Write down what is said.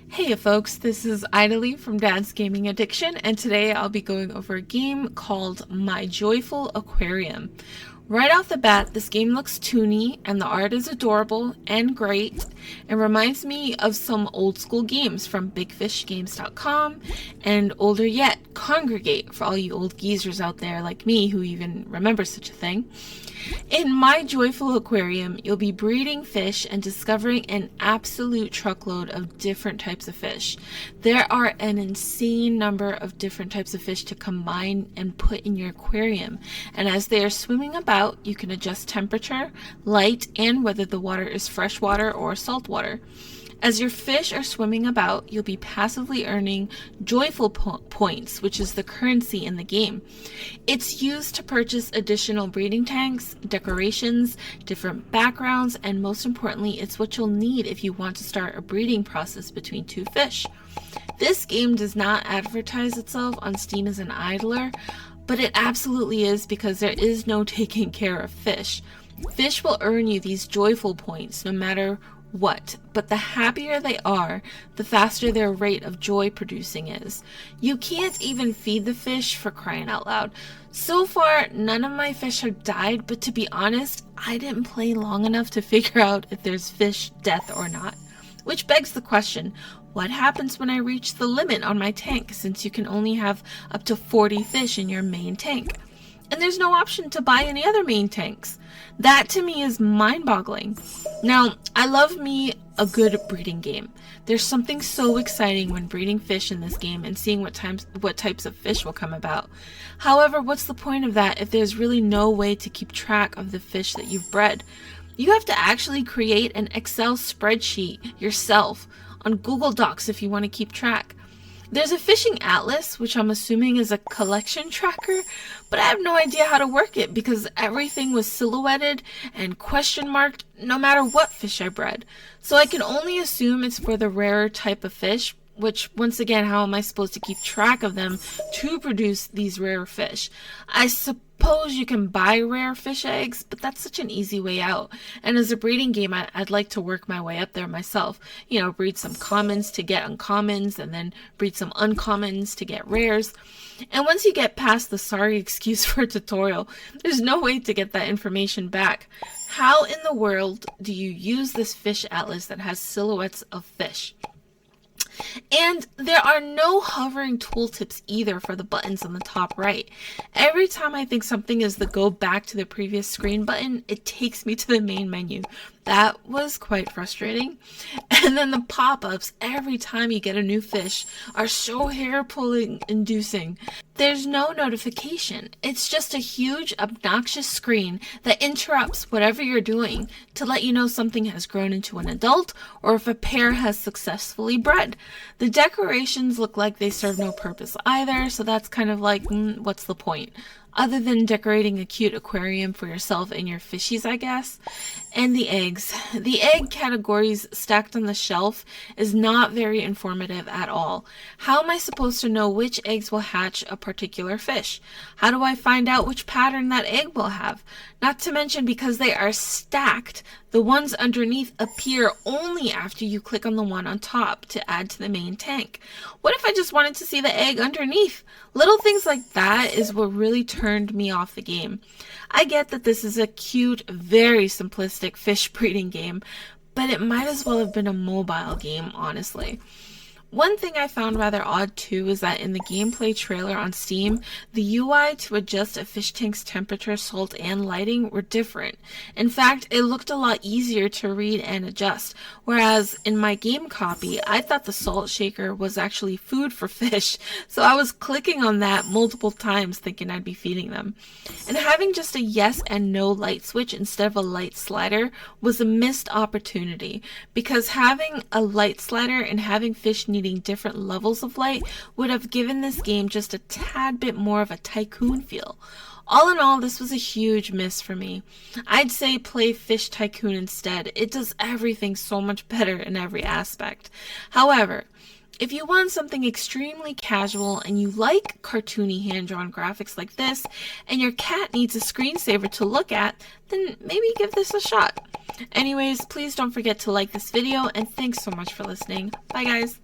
Hey folks, this is Aidalee from Dad's Gaming Addiction, and today I'll be going over a game called My Joyful Aquarium. Right off the bat, this game looks toony, and the art is adorable and great, and reminds me of some old school games from bigfishgames.com, and older yet, Congregate, for all you old geezers out there like me who even remember such a thing. In My Joyful Aquarium, you'll be breeding fish and discovering an absolute truckload of different types of fish. There are an insane number of different types of fish to combine and put in your aquarium, and as they are swimming about, you can adjust temperature, light, and whether the water is freshwater or saltwater. As your fish are swimming about, you'll be passively earning joyful points, which is the currency in the game. It's used to purchase additional breeding tanks, decorations, different backgrounds, and most importantly, it's what you'll need if you want to start a breeding process between two fish. This game does not advertise itself on Steam as an idler, but it absolutely is, because there is no taking care of fish. Fish will earn you these joyful points no matter what, but the happier they are, the faster their rate of joy producing is. You can't even feed the fish, for crying out loud. So far, none of my fish have died, but to be honest, I didn't play long enough to figure out if there's fish death or not. Which begs the question, what happens when I reach the limit on my tank, since you can only have up to 40 fish in your main tank? And there's no option to buy any other main tanks. That to me is mind-boggling. Now, I love me a good breeding game. There's something so exciting when breeding fish in this game and seeing what types of fish will come about. However, what's the point of that if there's really no way to keep track of the fish that you've bred? You have to actually create an Excel spreadsheet yourself on Google Docs if you want to keep track. There's a fishing atlas, which I'm assuming is a collection tracker, but I have no idea how to work it because everything was silhouetted and question marked no matter what fish I bred. So I can only assume it's for the rarer type of fish, which once again, how am I supposed to keep track of them to produce these rare fish? I suppose you can buy rare fish eggs, but that's such an easy way out. And as a breeding game, I'd like to work my way up there myself. You know, breed some commons to get uncommons, and then breed some uncommons to get rares. And once you get past the sorry excuse for a tutorial, there's no way to get that information back. How in the world do you use this fish atlas that has silhouettes of fish? And there are no hovering tooltips either for the buttons on the top right. Every time I think something is the go back to the previous screen button, it takes me to the main menu. That was quite frustrating. And then the pop-ups every time you get a new fish are so hair-pulling inducing. There's no notification. It's just a huge obnoxious screen that interrupts whatever you're doing to let you know something has grown into an adult or if a pair has successfully bred. The decorations look like they serve no purpose either, so that's kind of like, what's the point? Other than decorating a cute aquarium for yourself and your fishies, I guess. And the eggs. The egg categories stacked on the shelf is not very informative at all. How am I supposed to know which eggs will hatch a particular fish? How do I find out which pattern that egg will have? Not to mention, because they are stacked, the ones underneath appear only after you click on the one on top to add to the main tank. What if I just wanted to see the egg underneath? Little things like that is what really turned me off the game. I get that this is a cute, very simplistic fish breeding game, but it might as well have been a mobile game, honestly. One thing I found rather odd too is that in the gameplay trailer on Steam, the UI to adjust a fish tank's temperature, salt, and lighting were different. In fact, it looked a lot easier to read and adjust, whereas in my game copy, I thought the salt shaker was actually food for fish, so I was clicking on that multiple times thinking I'd be feeding them. And having just a yes and no light switch instead of a light slider was a missed opportunity, because having a light slider and having fish needing different levels of light would have given this game just a tad bit more of a tycoon feel. All in all, this was a huge miss for me. I'd say play Fish Tycoon instead. It does everything so much better in every aspect. However, If you want something extremely casual and you like cartoony hand-drawn graphics like this, and your cat needs a screensaver to look at, then maybe give this a shot. Anyways, please don't forget to like this video, and thanks so much for listening. Bye guys!